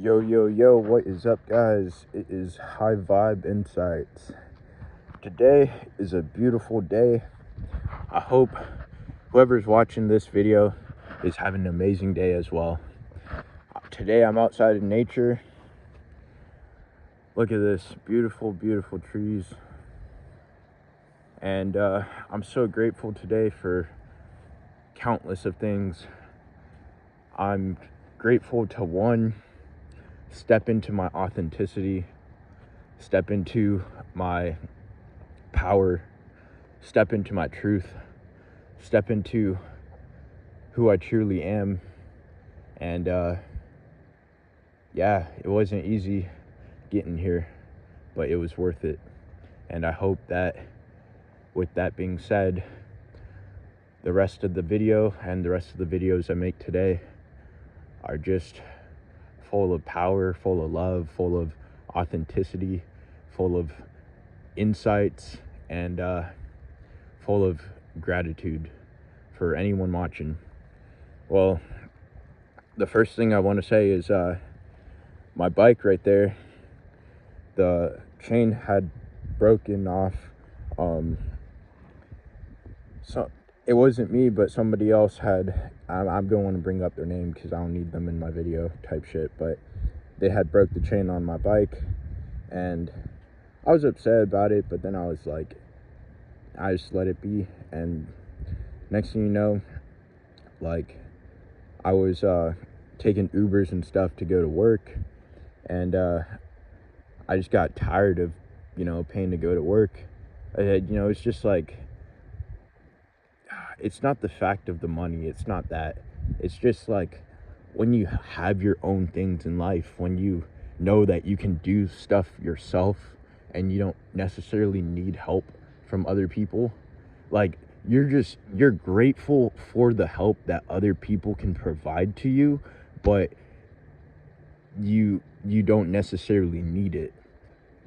Yo, what is up, guys? It is High Vibe Insights. Today is a beautiful day. I hope whoever's watching this video is having an amazing day as well. Today I'm outside in nature. Look at this, beautiful trees. And I'm so grateful today for countless of things. I'm grateful to step into my authenticity, step into my power, step into my truth, step into who I truly am. And yeah, it wasn't easy getting here, but it was worth it. And I hope that with that being said, the rest of the video and the rest of the videos I make today are just full of power, full of love, full of authenticity, full of insights, and full of gratitude for anyone watching. Well, the first thing I want to say is my bike right there, the chain had broken off. So it wasn't me, but somebody else had. I don't want to bring up their name because I don't need them in my video type shit, but they had broke the chain on my bike, and I was upset about it, but then I was like, I just let it be. And next thing you know, like, I was taking Ubers and stuff to go to work, and I just got tired of, paying to go to work. It's just like, it's not the fact of the money, it's not that. It's just like, when you have your own things in life, when you know that you can do stuff yourself and you don't necessarily need help from other people, like, you're grateful for the help that other people can provide to you, but you don't necessarily need it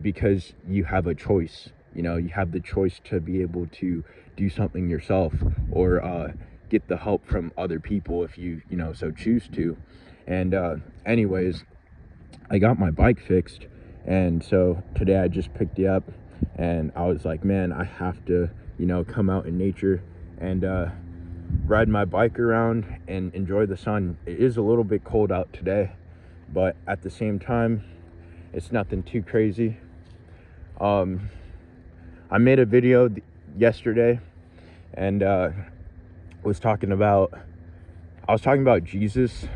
because you have a choice. You have the choice to be able to do something yourself, or get the help from other people if you so choose to. And anyways, I got my bike fixed, and so today I just picked it up, and I was like, man, I have to come out in nature and ride my bike around and enjoy the sun. It is a little bit cold out today, but at the same time, it's nothing too crazy. I made a video yesterday, and I was talking about Jesus.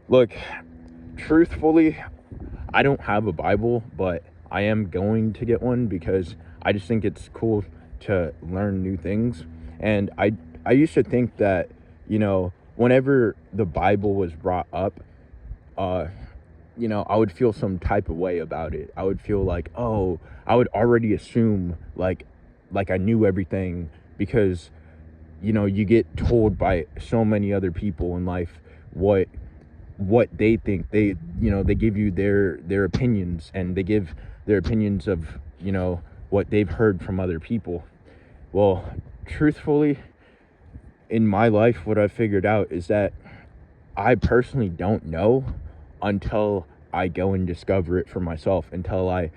Look, truthfully, I don't have a Bible, but I am going to get one because I just think it's cool to learn new things. And I used to think that, whenever the Bible was brought up, I would feel some type of way about it. I would feel like, oh, I would already assume like I knew everything, because you get told by so many other people in life what they think. They give you their opinions, and they give their opinions of what they've heard from other people. Well, truthfully, in my life, what I figured out is that I personally don't know until I go and discover it for myself, until I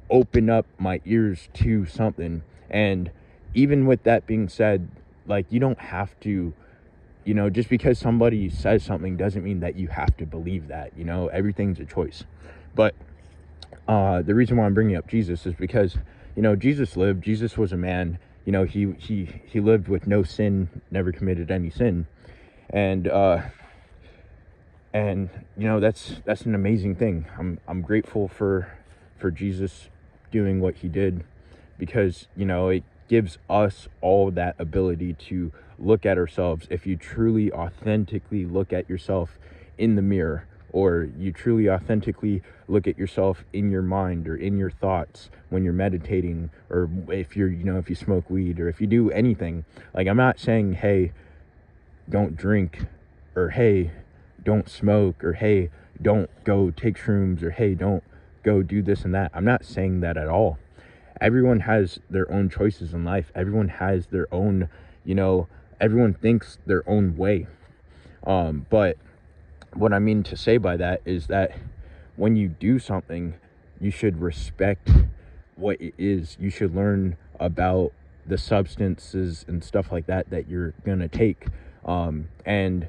open up my ears to something. And even with that being said, like, you don't have to, just because somebody says something doesn't mean that you have to believe that. Everything's a choice. But the reason why I'm bringing up Jesus is because Jesus was a man. He lived with no sin, never committed any sin. And that's an amazing thing. I'm grateful for Jesus doing what he did, because it gives us all that ability to look at ourselves. If you truly authentically look at yourself in the mirror, or you truly authentically look at yourself in your mind or in your thoughts when you're meditating, or if if you smoke weed, or if you do anything. Like, I'm not saying, hey, don't drink, or hey, don't smoke, or hey, don't go take shrooms, or hey, don't go do this and that. I'm not saying that at all. Everyone has their own choices in life. Everyone has their own, everyone thinks their own way. But what I mean to say by that is that when you do something, you should respect what it is. You should learn about the substances and stuff like that that you're gonna take. And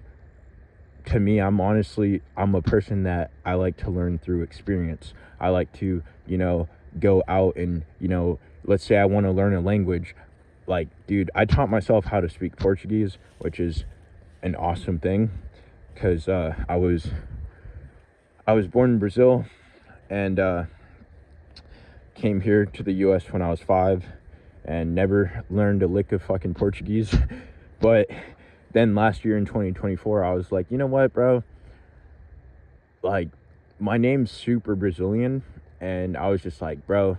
to me, I'm a person that I like to learn through experience. I like to, go out and, let's say I want to learn a language. Like, dude, I taught myself how to speak Portuguese, which is an awesome thing, because I was born in Brazil, and came here to the US when I was 5, and never learned a lick of fucking Portuguese. But then last year in 2024, I was like, you know what, bro? Like, my name's super Brazilian, and I was just like, bro,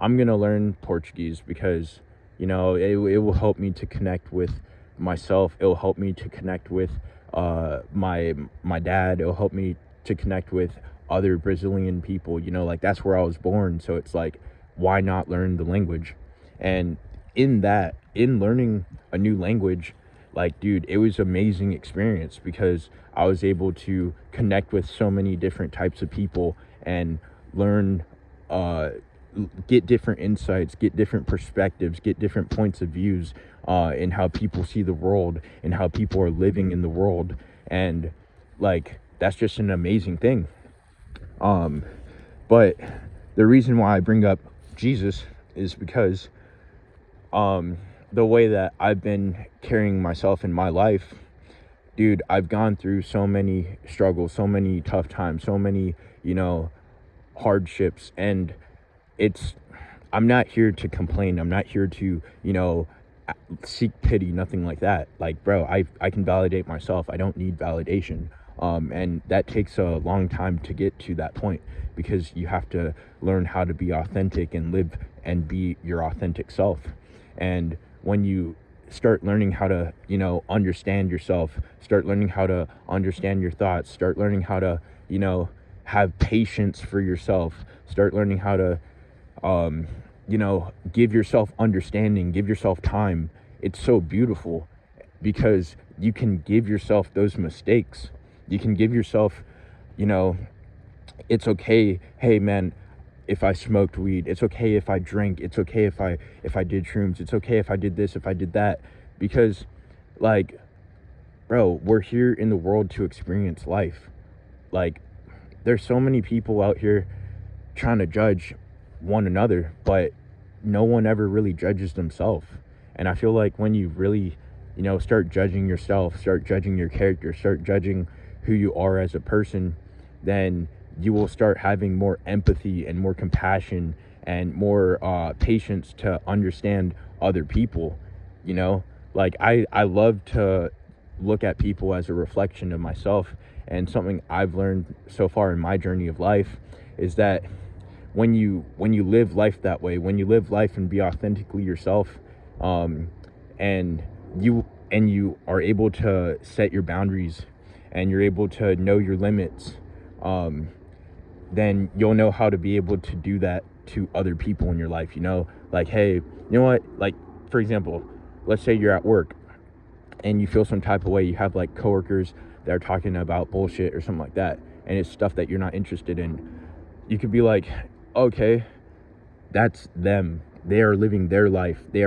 I'm gonna learn Portuguese because, it will help me to connect with myself. It will help me to connect with my dad. It will help me to connect with other Brazilian people. Like, that's where I was born. So it's like, why not learn the language? And in learning a new language, like, dude, it was amazing experience because I was able to connect with so many different types of people and learn, get different insights, get different perspectives, get different points of views, in how people see the world and how people are living in the world. And like, that's just an amazing thing. But the reason why I bring up Jesus is because, the way that I've been carrying myself in my life, dude, I've gone through so many struggles, so many tough times, so many, hardships. And I'm not here to complain. I'm not here to, seek pity, nothing like that. Like, bro, I can validate myself. I don't need validation. And that takes a long time to get to that point, because you have to learn how to be authentic and live and be your authentic self. And when you start learning how to, understand yourself, start learning how to understand your thoughts, start learning how to, have patience for yourself, start learning how to, give yourself understanding, give yourself time. It's so beautiful because you can give yourself those mistakes. You can give yourself, it's okay. Hey, man, if I smoked weed, it's okay if I drank, it's okay if I did shrooms, it's okay if I did this, if I did that, because, like, bro, we're here in the world to experience life. Like, there's so many people out here trying to judge one another, but no one ever really judges themselves. And I feel like when you really, start judging yourself, start judging your character, start judging who you are as a person, then you will start having more empathy and more compassion and more patience to understand other people. Like, I love to look at people as a reflection of myself. And something I've learned so far in my journey of life is that when you live life that way, when you live life and be authentically yourself, and you are able to set your boundaries and you're able to know your limits, then you'll know how to be able to do that to other people in your life. Like, hey, you know what, like, for example, let's say you're at work and you feel some type of way. You have like coworkers that are talking about bullshit or something like that, and it's stuff that you're not interested in. You could be like, okay, that's them. They are living their life. They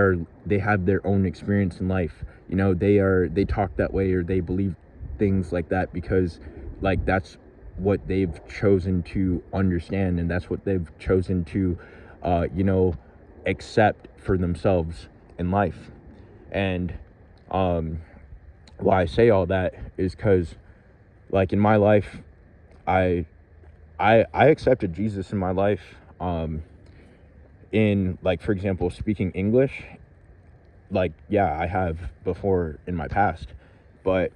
have their own experience in life. They talk that way, or they believe things like that because, like, that's what they've chosen to understand, and that's what they've chosen to accept for themselves in life. And why I say all that is because, like, in my life, I accepted Jesus in my life, in, like, for example, speaking English. Like, yeah, I have before in my past, but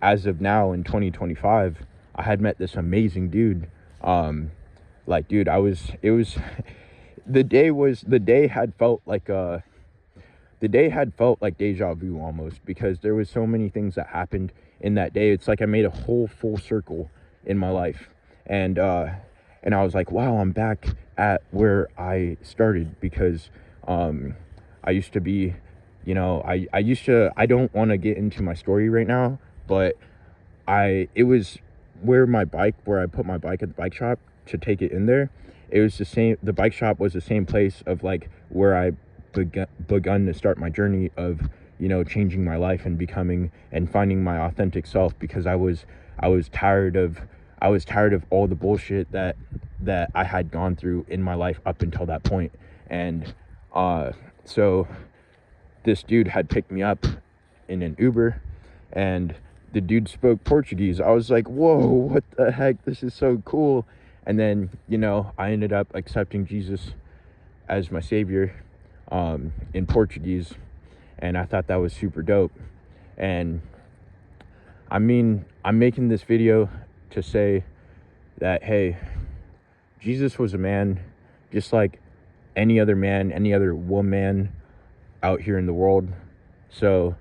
as of now in 2025, I had met this amazing dude. Like, dude, the day had felt like deja vu almost, because there was so many things that happened in that day. It's like I made a whole full circle in my life, and I was like, wow, I'm back at where I started, because I used to be, I don't want to get into my story right now, but it was where I put my bike at the bike shop to take it in there, it was the same. The bike shop was the same place of like where I begun to start my journey of, you know, changing my life and becoming and finding my authentic self, because I was tired of all the bullshit that I had gone through in my life up until that point. And so this dude had picked me up in an Uber, and the dude spoke Portuguese. I was like, whoa, what the heck? This is so cool. And then, you know, I ended up accepting Jesus as my savior in Portuguese. And I thought that was super dope. And I mean, I'm making this video to say that, hey, Jesus was a man just like any other man, any other woman out here in the world. So,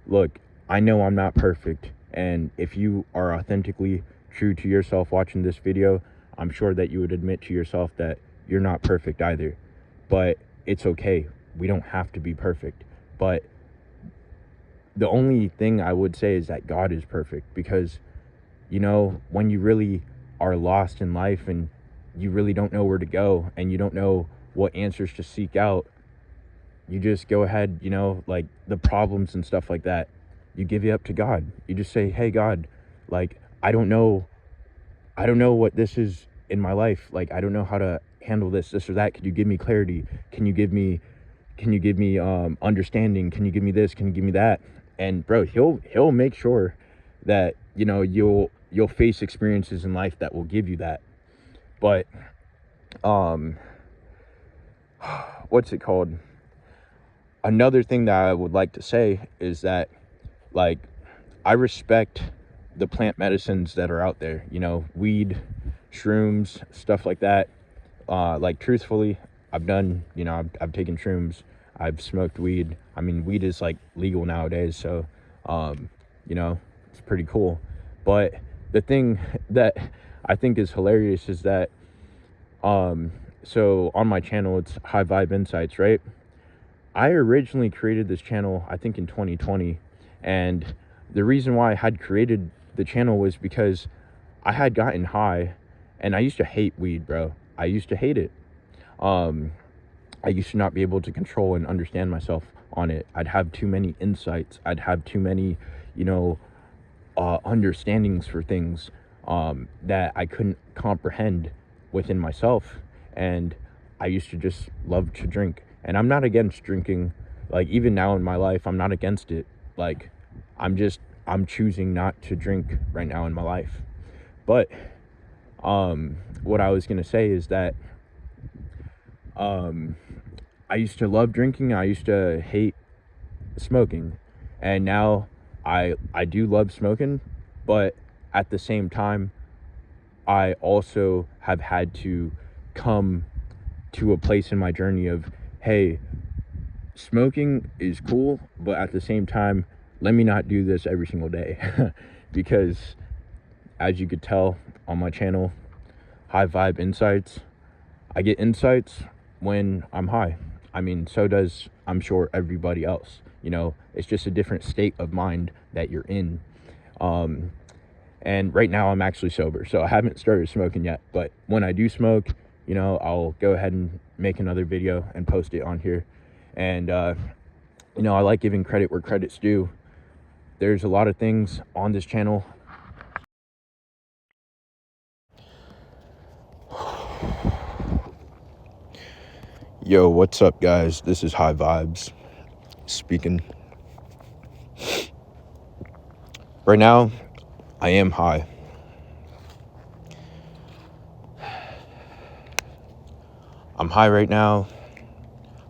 look, I know I'm not perfect. And if you are authentically true to yourself watching this video, I'm sure that you would admit to yourself that you're not perfect either. But it's okay. We don't have to be perfect. But the only thing I would say is that God is perfect, because, you know, when you really are lost in life and you really don't know where to go and you don't know what answers to seek out, you just go ahead, you know, like the problems and stuff like that, you give it up to God. You just say, hey, God, like, I don't know what this is in my life. Like, I don't know how to handle this or that. Could you give me clarity? Can you give me understanding? Can you give me this? Can you give me that? And bro, he'll make sure that, you know, you'll face experiences in life that will give you that. But what's it called? Another thing that I would like to say is that, like, I respect the plant medicines that are out there, you know, weed, shrooms, stuff like that. Like, truthfully, I've done, you know, I've taken shrooms, I've smoked weed. I mean, weed is like legal nowadays, so you know, it's pretty cool. But the thing that I think is hilarious is that so on my channel, it's High Vibe Insights, right? I originally created this channel, I think, in 2020, and the reason why I had created the channel was because I had gotten high, and I used to hate weed, bro. I used to hate it. I used to not be able to control and understand myself on it. I'd have too many insights. I'd have too many, you know, understandings for things that I couldn't comprehend within myself. And I used to just love to drink. And I'm not against drinking. Like, even now in my life, I'm not against it. Like, I'm choosing not to drink right now in my life. But what I was gonna say is that I used to love drinking. I used to hate smoking, and now I do love smoking, but at the same time, I also have had to come to a place in my journey of, hey, smoking is cool, but at the same time, let me not do this every single day. Because as you could tell on my channel, High Vibe Insights, I get insights when I'm high. I mean, so does, I'm sure, everybody else. You know, it's just a different state of mind that you're in. And right now I'm actually sober, so I haven't started smoking yet. But when I do smoke, you know, I'll go ahead and make another video and post it on here. And, you know, I like giving credit where credit's due. There's a lot of things on this channel. Yo, what's up, guys? This is High Vibes speaking. Right now, I am high. I'm high right now.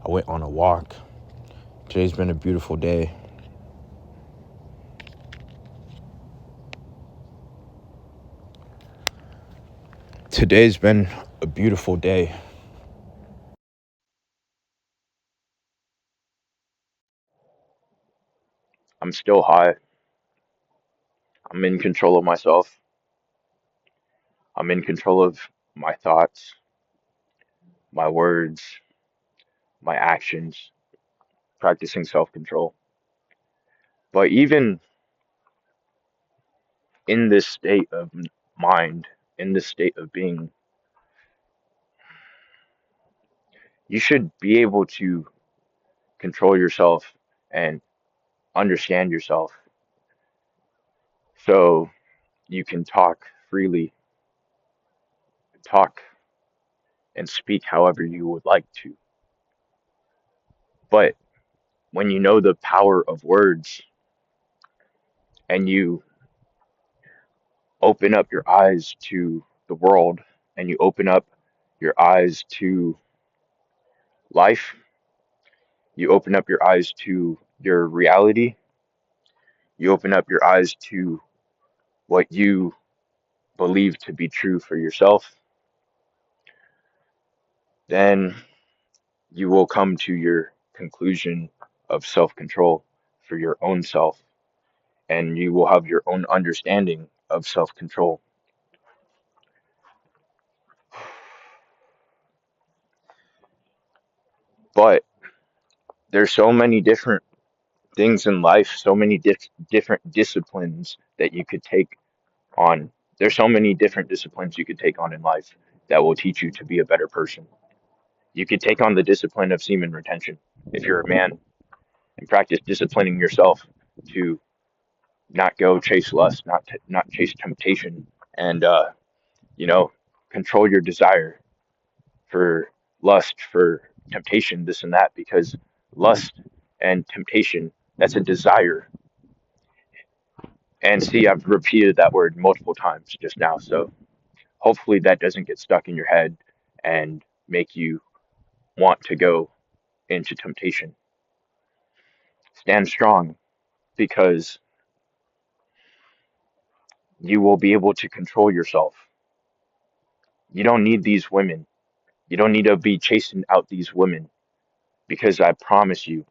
I went on a walk. Today's been a beautiful day. Today's been a beautiful day. I'm still high. I'm in control of myself. I'm in control of my thoughts, my words, my actions, practicing self-control. But even in this state of mind, in this state of being, you should be able to control yourself and understand yourself so you can talk freely, talk and speak however you would like to. But when you know the power of words and you open up your eyes to the world and you open up your eyes to life, you open up your eyes to your reality, you open up your eyes to what you believe to be true for yourself, then you will come to your conclusion of self control for your own self, and you will have your own understanding of self control. But there's so many different things in life, so many different disciplines that you could take on. There's so many different disciplines you could take on in life that will teach you to be a better person. You could take on the discipline of semen retention if you're a man and practice disciplining yourself to not go chase lust, not chase temptation, and you know, control your desire for lust, for temptation, this and that, because lust and temptation, that's a desire. And see, I've repeated that word multiple times just now, so hopefully that doesn't get stuck in your head and make you want to go into temptation. Stand strong because you will be able to control yourself. You don't need these women. You don't need to be chasing out these women because I promise you,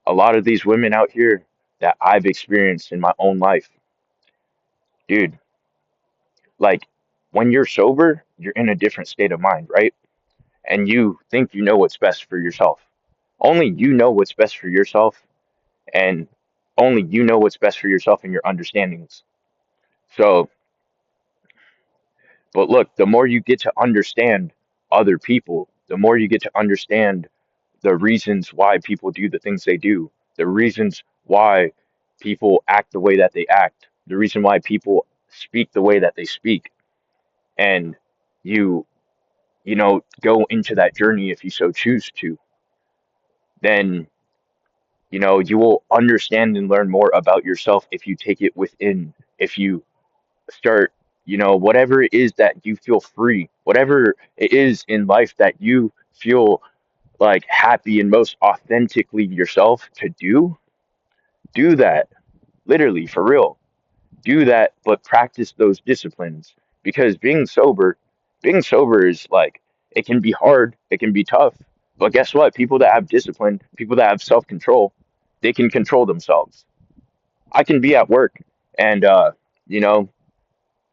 a lot of these women out here that I've experienced in my own life, dude, like when you're sober, you're in a different state of mind, right? And you think you know what's best for yourself. Only you know what's best for yourself, and only you know what's best for yourself and your understandings. So, but look, the more you get to understand other people, the more you get to understand the reasons why people do the things they do, the reasons why people act the way that they act, the reason why people speak the way that they speak. And you, go into that journey if you so choose to, then, you will understand and learn more about yourself if you take it within, if you start, whatever it is that you feel free, whatever it is in life that you feel like happy and most authentically yourself to do that. Literally, for real. Do that, but practice those disciplines because being sober is like, it can be hard, it can be tough. But guess what? People that have discipline, people that have self-control, they can control themselves. I can be at work and you know,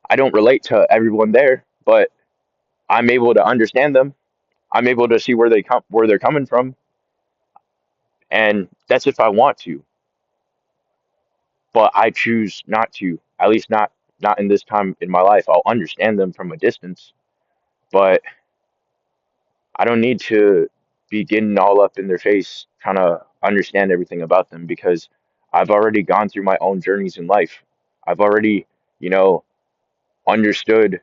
I don't relate to everyone there, but I'm able to understand them. I'm able to see where they're coming from, and that's if I want to. But I choose not to. At least not in this time in my life. I'll understand them from a distance, but I don't need to be getting all up in their face trying to understand everything about them because I've already gone through my own journeys in life. I've already, you know, understood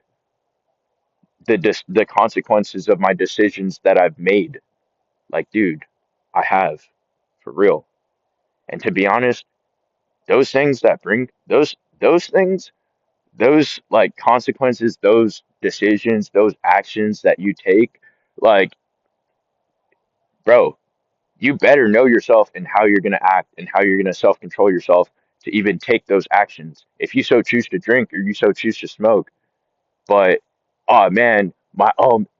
the consequences of my decisions that I've made. Like, dude, I have, for real. And to be honest, those things that bring those things, those like consequences, those decisions, those actions that you take, like, bro, you better know yourself and how you're gonna act and how you're gonna self-control yourself to even take those actions. If you so choose to drink or you so choose to smoke, but oh man,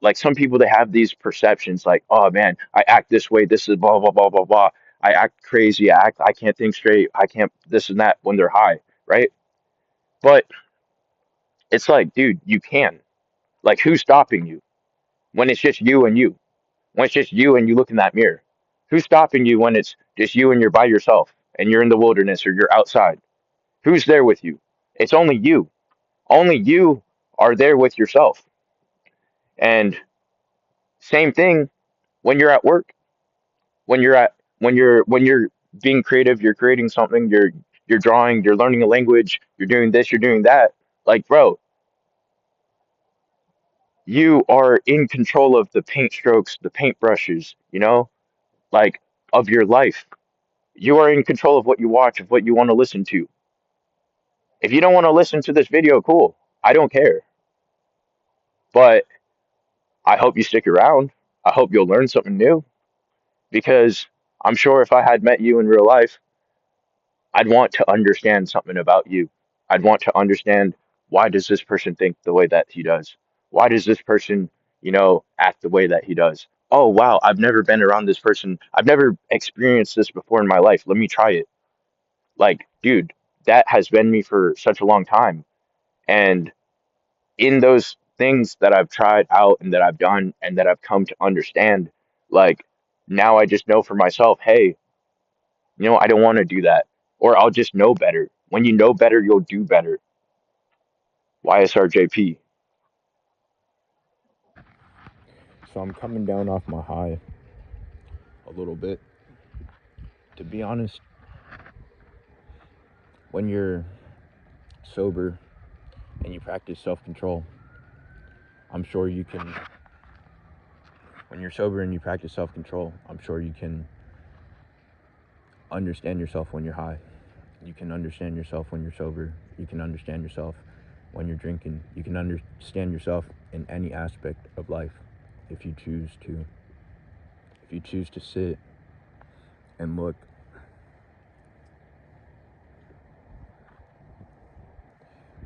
like some people they have these perceptions like, oh man, I act this way, this is blah blah blah blah blah. I act crazy, I can't think straight, I can't this and that when they're high, right? But it's like, dude, you can. Like who's stopping you when it's just you and you? When it's just you and you look in that mirror. Who's stopping you when it's just you and you're by yourself and you're in the wilderness or you're outside? Who's there with you? It's only you. Only you are there with yourself. And same thing when you're at work, when you're at when you're being creative, you're creating something, you're drawing, you're learning a language, you're doing this, you're doing that. Like, bro, you are in control of the paint strokes, the paint brushes, like of your life. You are in control of what you watch, of what you want to listen to. If you don't want to listen to this video, cool. I don't care. But I hope you stick around. I hope you'll learn something new because I'm sure if I had met you in real life, I'd want to understand something about you. I'd want to understand, why does this person think the way that he does? Why does this person, act the way that he does? Oh, wow, I've never been around this person. I've never experienced this before in my life. Let me try it. Like, dude, that has been me for such a long time. And in those things that I've tried out and that I've done and that I've come to understand, like, now I just know for myself, hey, I don't want to do that. Or I'll just know better. When you know better, you'll do better. YSRJP. So I'm coming down off my high a little bit. To be honest, when you're sober and you practice self-control, I'm sure you can. When you're sober and you practice self-control, I'm sure you can understand yourself when you're high. You can understand yourself when you're sober. You can understand yourself when you're drinking. You can understand yourself in any aspect of life if you choose to. If you choose to sit and look.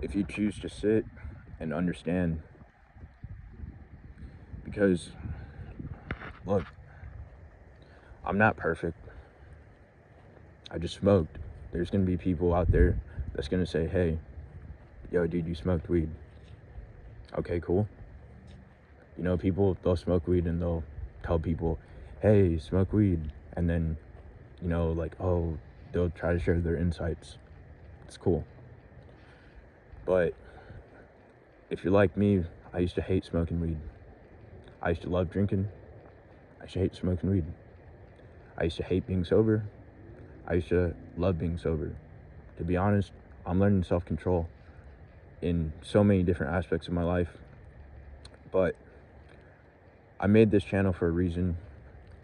If you choose to sit and understand. Because, look, I'm not perfect. I just smoked. There's going to be people out there that's going to say, hey, yo, dude, you smoked weed. Okay, cool. People, they'll smoke weed and they'll tell people, hey, smoke weed. And then, oh, they'll try to share their insights. It's cool. But if you're like me, I used to hate smoking weed. I used to love drinking. I used to hate smoking weed. I used to hate being sober. I used to love being sober. To be honest, I'm learning self-control in so many different aspects of my life. But I made this channel for a reason.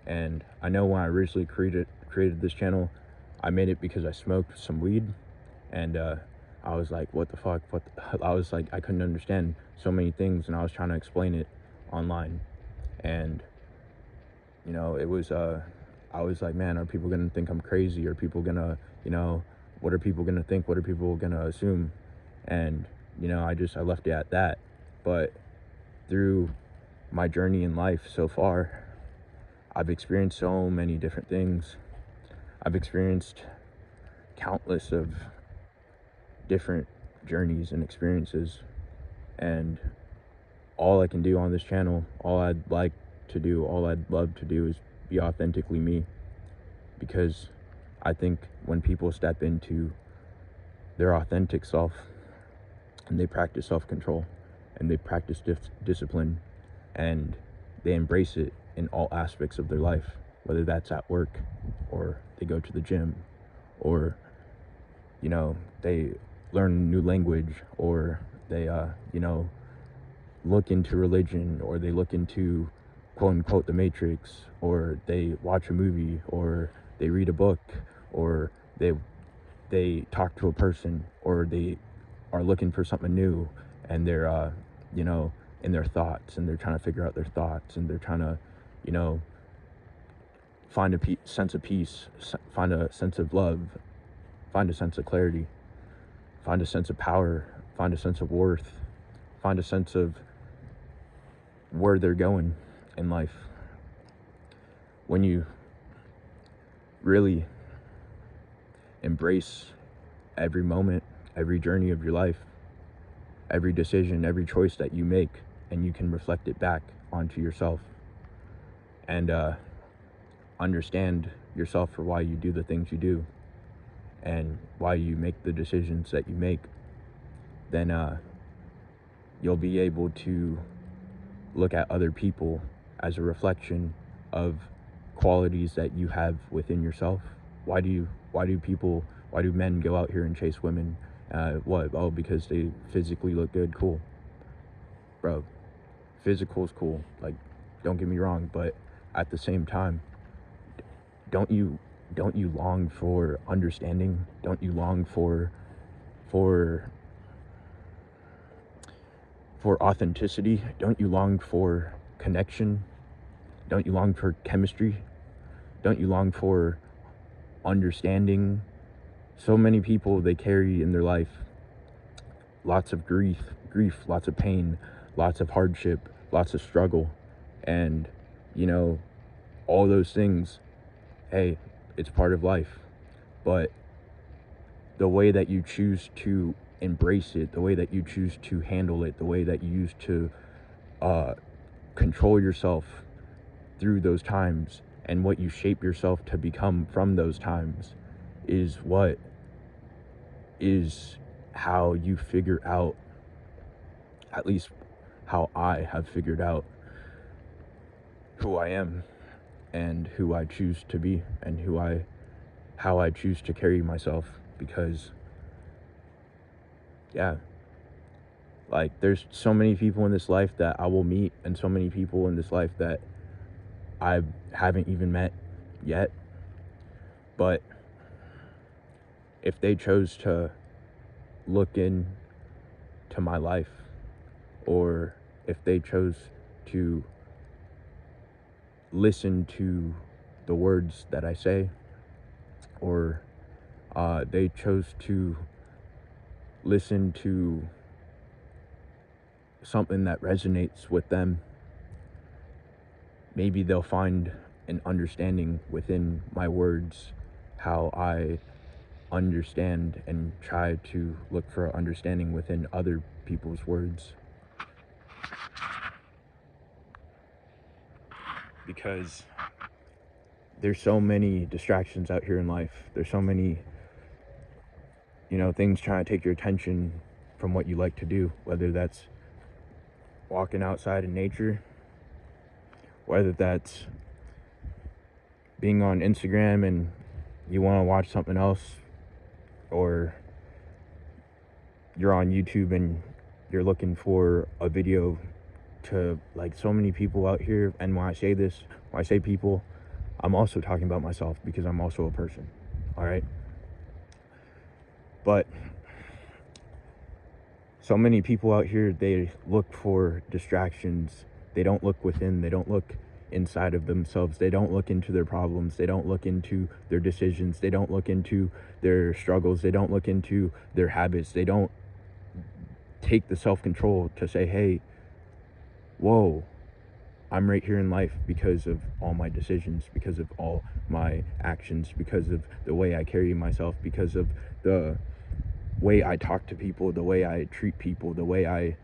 And I know when I originally created this channel, I made it because I smoked some weed. And I was like, what the fuck? I was like, I couldn't understand so many things. And I was trying to explain it online. And, it was... I was like, man, are people going to think I'm crazy? Are people going to, what are people going to think? What are people going to assume? And, I left it at that. But through my journey in life so far, I've experienced so many different things. I've experienced countless of different journeys and experiences. And all I can do on this channel, all I'd like to do, all I'd love to do is be authentically me, because I think when people step into their authentic self and they practice self-control and they practice discipline and they embrace it in all aspects of their life, whether that's at work or they go to the gym or they learn a new language or they look into religion or they look into quote unquote the Matrix, or they watch a movie, or they read a book, or they talk to a person, or they are looking for something new and they're in their thoughts and they're trying to figure out their thoughts and they're trying to find a sense of peace, find a sense of love, find a sense of clarity, find a sense of power, find a sense of worth, find a sense of where they're going in life. When you really embrace every moment, every journey of your life, every decision, every choice that you make, and you can reflect it back onto yourself and understand yourself for why you do the things you do and why you make the decisions that you make, then you'll be able to look at other people as a reflection of qualities that you have within yourself. Why do men go out here and chase women? What? Oh, because they physically look good. Cool, bro. Physical's cool. Like, don't get me wrong, but at the same time, don't you long for understanding? Don't you long for authenticity? Don't you long for connection? Don't you long for chemistry? Don't you long for understanding? So many people, they carry in their life lots of grief, lots of pain, lots of hardship, lots of struggle. And, you know, all those things, hey, it's part of life. But the way that you choose to embrace it, the way that you choose to handle it, the way that you use to control yourself through those times, and what you shape yourself to become from those times is how you figure out, at least how I have figured out who I am and who I choose to be and how I choose to carry myself. Because yeah, like, there's so many people in this life that I will meet, and so many people in this life that I haven't even met yet. But if they chose to look into my life, or if they chose to listen to the words that I say, or they chose to listen to something that resonates with them, maybe they'll find an understanding within my words, how I understand and try to look for understanding within other people's words. Because there's so many distractions out here in life. There's so many, things trying to take your attention from what you like to do, whether that's walking outside in nature, whether that's being on Instagram and you want to watch something else, or you're on YouTube and you're looking for a video to, like, so many people out here. And when I say people, I'm also talking about myself, because I'm also a person, all right? But so many people out here, they look for distractions. They don't look within. They don't look inside of themselves. They don't look into their problems. They don't look into their decisions. They don't look into their struggles. They don't look into their habits. They don't take the self-control to say, hey, whoa, I'm right here in life because of all my decisions, because of all my actions, because of the way I carry myself, because of the way I talk to people, the way I treat people, the way I,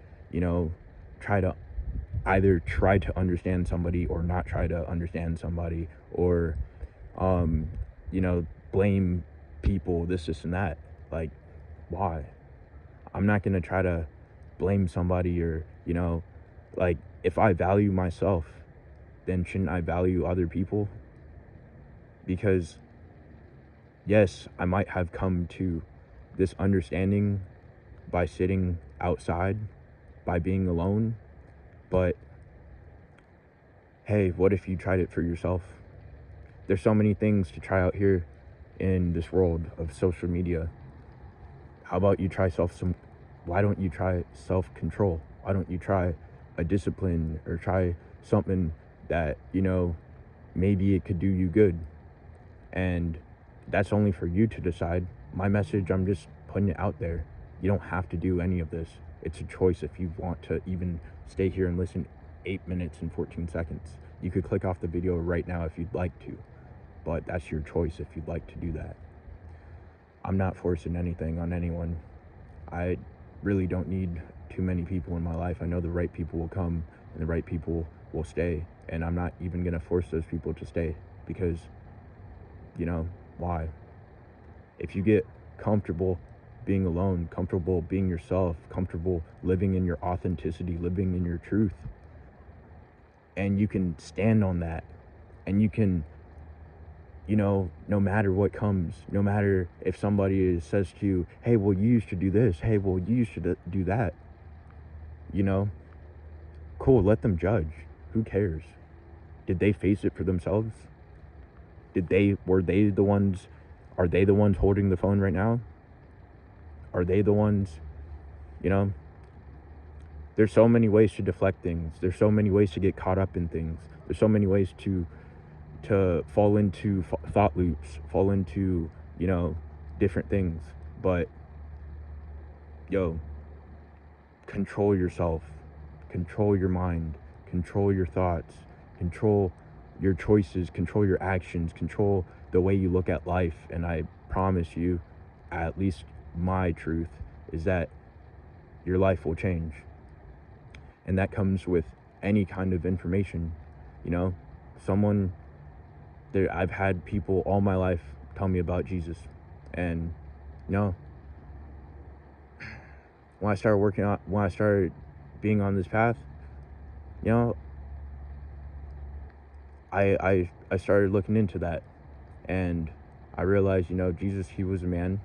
try to understand somebody or not try to understand somebody, or, blame people, this and that. Like, why? I'm not going to try to blame somebody, or, like, if I value myself, then shouldn't I value other people? Because yes, I might have come to this understanding by sitting outside, by being alone, but hey, what if you tried it for yourself? There's so many things to try out here in this world of social media. How about you try why don't you try self-control? Why don't you try a discipline, or try something that, maybe it could do you good? And that's only for you to decide. My message, I'm just putting it out there. You don't have to do any of this. It's a choice if you want to even stay here and listen 8 minutes and 14 seconds. You could click off the video right now if you'd like to, but that's your choice if you'd like to do that. I'm not forcing anything on anyone. I really don't need too many people in my life. I know the right people will come and the right people will stay, and I'm not even going to force those people to stay, because, why? If you get comfortable being alone, comfortable being yourself, comfortable living in your authenticity, living in your truth. And you can stand on that, and you can, no matter what comes, no matter if somebody says to you, hey, well, you used to do this, hey, well, you used to do that, cool, let them judge. Who cares? Did they face it for themselves? Are they the ones holding the phone right now? Are they the ones, there's so many ways to deflect things. There's so many ways to get caught up in things. There's so many ways to fall into thought loops, fall into, different things. But, control yourself, control your mind, control your thoughts, control your choices, control your actions, control the way you look at life. And I promise you, at least my truth is that your life will change. And that comes with any kind of information. I've had people all my life tell me about Jesus. And, when I started being on this path, I started looking into that. And I realized, Jesus, he was a man,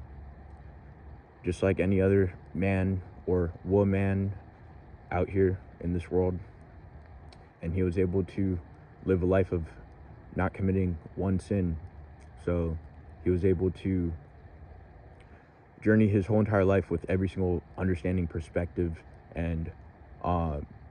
just like any other man or woman out here in this world. And he was able to live a life of not committing one sin. So he was able to journey his whole entire life with every single understanding, perspective, and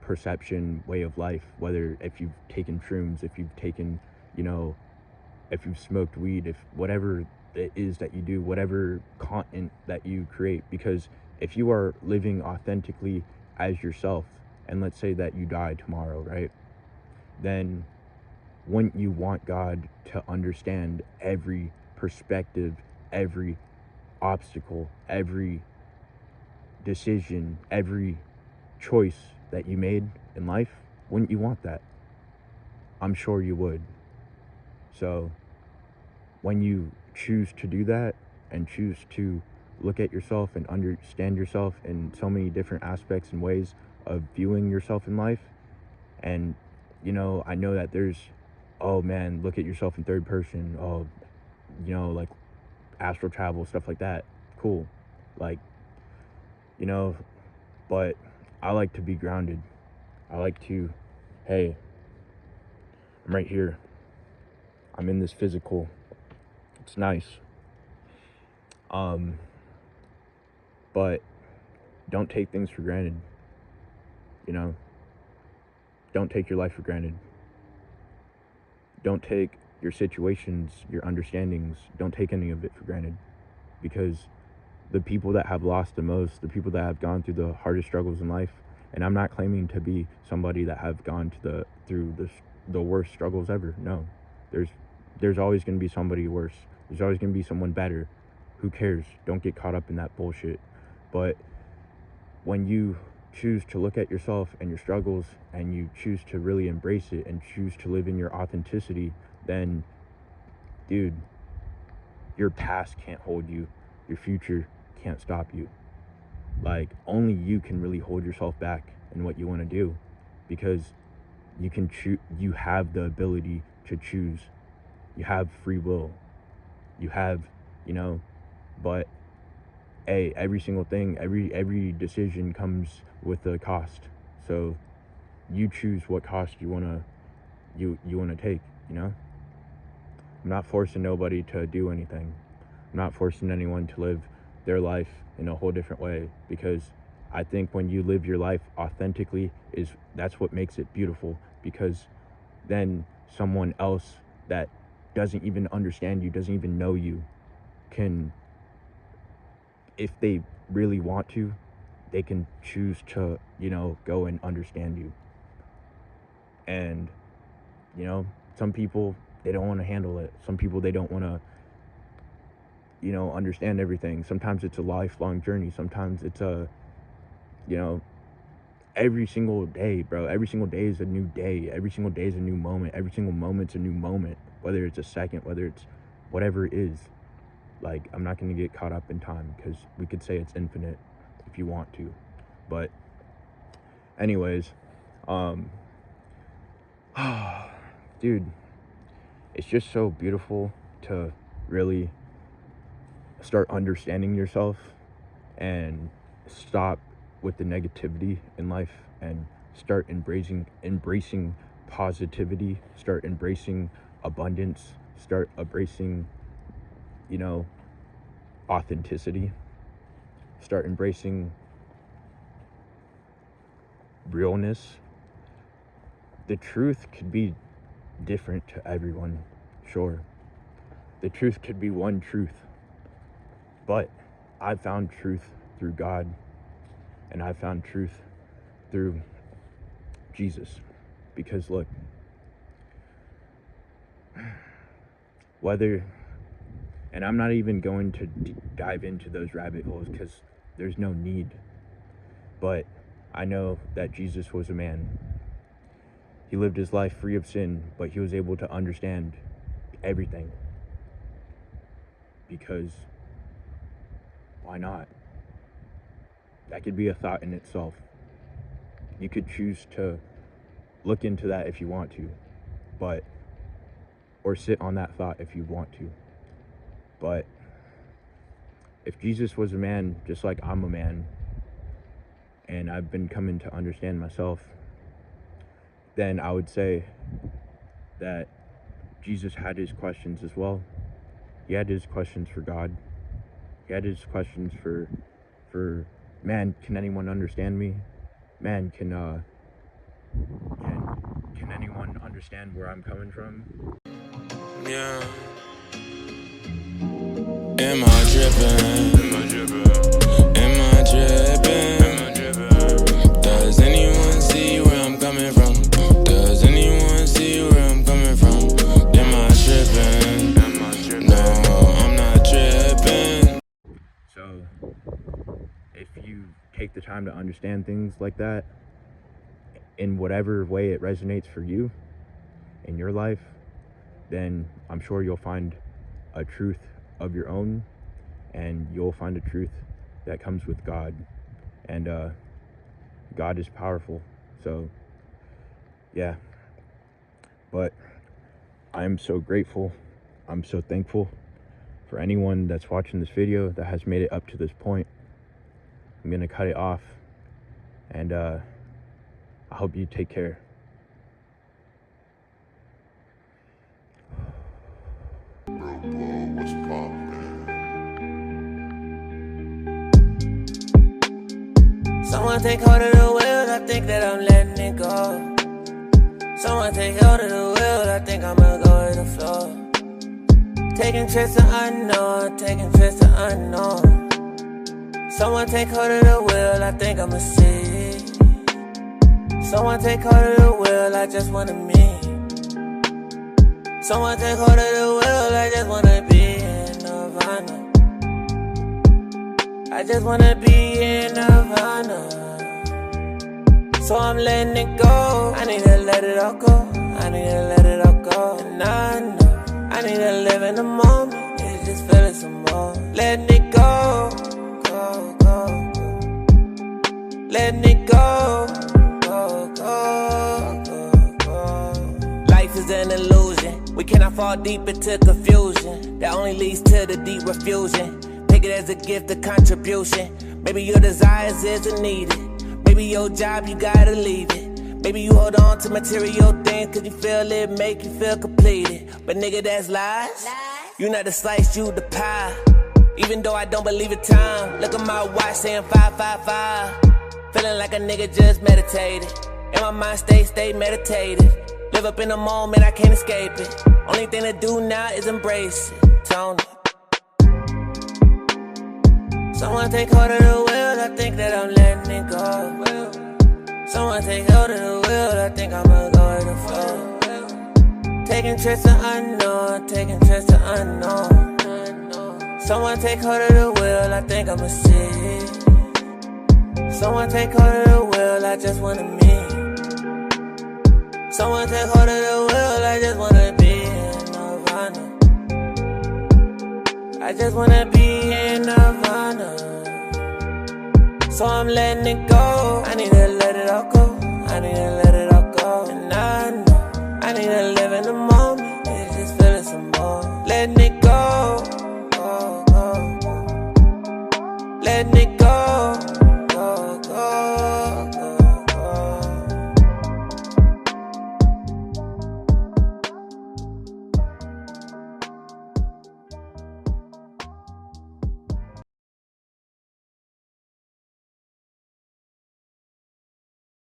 perception, way of life. Whether if you've taken shrooms, if you've taken, if you've smoked weed, if whatever it is that you do, whatever content that you create. Because if you are living authentically as yourself, and let's say that you die tomorrow, right? Then wouldn't you want God to understand every perspective, every obstacle, every decision, every choice that you made in life? Wouldn't you want that? I'm sure you would. So when you choose to do that and choose to look at yourself and understand yourself in so many different aspects and ways of viewing yourself in life, and I know that there's, oh man, look at yourself in third person, oh, like astral travel, stuff like that. Cool. Like, but I like to be grounded. I like to, hey, I'm right here. I'm in this physical. It's nice. But don't take things for granted. Don't take your life for granted. Don't take your situations, your understandings, don't take any of it for granted. Because the people that have lost the most, the people that have gone through the hardest struggles in life, and I'm not claiming to be somebody that have gone through the worst struggles ever. No. There's always going to be somebody worse. There's always going to be someone better. Who cares? Don't get caught up in that bullshit. But when you choose to look at yourself and your struggles, and you choose to really embrace it and choose to live in your authenticity, then, dude, your past can't hold you. Your future can't stop you. Like, only you can really hold yourself back in what you want to do, because you can you have the ability to choose. You have free will. You have, but hey, every single thing, every decision comes with a cost. So you choose what cost you wanna take. I'm not forcing nobody to do anything. I'm not forcing anyone to live their life in a whole different way, because I think when you live your life authentically, that's what makes it beautiful. Because then someone else that doesn't even understand you, doesn't even know you, can, if they really want to, they can choose to, go and understand you. And, some people, they don't want to handle it. Some people, they don't want to, understand everything. Sometimes it's a lifelong journey. Sometimes it's every single day, bro. Every single day is a new day. Every single day is a new moment. Every single moment's a new moment. Whether it's a second, whether it's whatever it is, Like, I'm not going to get caught up in time, because we could say it's infinite if you want to. But anyways, dude, it's just so beautiful to really start understanding yourself and stop with the negativity in life and start embracing positivity, start embracing abundance, start embracing, authenticity, start embracing realness. The truth could be different to everyone, sure. The truth could be one truth, but I found truth through God, and I found truth through Jesus. Because look, and I'm not even going to dive into those rabbit holes because there's no need, but I know that Jesus was a man. He lived his life free of sin, but he was able to understand everything. Because why not? That could be a thought in itself. You could choose to look into that if you want to, or sit on that thought if you want to. But if Jesus was a man, just like I'm a man, and I've been coming to understand myself, then I would say that Jesus had his questions as well. He had his questions for God. He had his questions for man, can anyone understand me? Man, can anyone understand where I'm coming from? Yeah. Am I dripping? Am I dripping? Does anyone see where I'm coming from? Does anyone see where I'm coming from? Am I tripping? No, I'm not tripping. So, if you take the time to understand things like that, in whatever way it resonates for you in your life, then I'm sure you'll find a truth of your own, and you'll find a truth that comes with God. And God is powerful. So yeah, but I'm so grateful, I'm so thankful for anyone that's watching this video that has made it up to this point. I'm gonna cut it off, and I hope you take care. What's poppin'? Someone take hold of the wheel, I think that I'm letting it go. Someone take hold of the wheel, I think I'ma go with the flow. Taking trips to unknown, taking trips to unknown. Someone take hold of the wheel, I think I'ma see. Someone take hold of the wheel, I just wanna meet. Someone take hold of the wheel, I just wanna be in Nirvana. I just wanna be in Nirvana. So I'm letting it go. I need to let it all go. I need to let it all go. And I know I need to live in the moment. It's just feeling some more. Letting it go, go, go, go. Letting it go, go, go, go, go. Life is an illusion. We cannot fall deep into confusion that only leads to the deep refusion. Take it as a gift, a contribution. Maybe your desires isn't needed. Maybe your job, you gotta leave it. Maybe you hold on to material things cause you feel it make you feel completed. But nigga, that's lies. You not the slice, you the pie. Even though I don't believe in time. Look at my watch saying 555. Feeling like a nigga just meditated. And my mind stay meditative. Live up in the moment, I can't escape it. Only thing to do now is embrace it. Tony. Someone take hold of the wheel, I think that I'm letting it go. Someone take hold of the wheel, I think I'ma go with the flow. Taking trips to unknown, taking trips to unknown. Someone take hold of the wheel, I think I'ma see. Someone take hold of the wheel, I just wanna meet. Someone take hold of the wheel, I just wanna be in Nirvana. I just wanna be in Nirvana. So I'm letting it go. I need to let it all go. I need to let it all go. And I know I need to let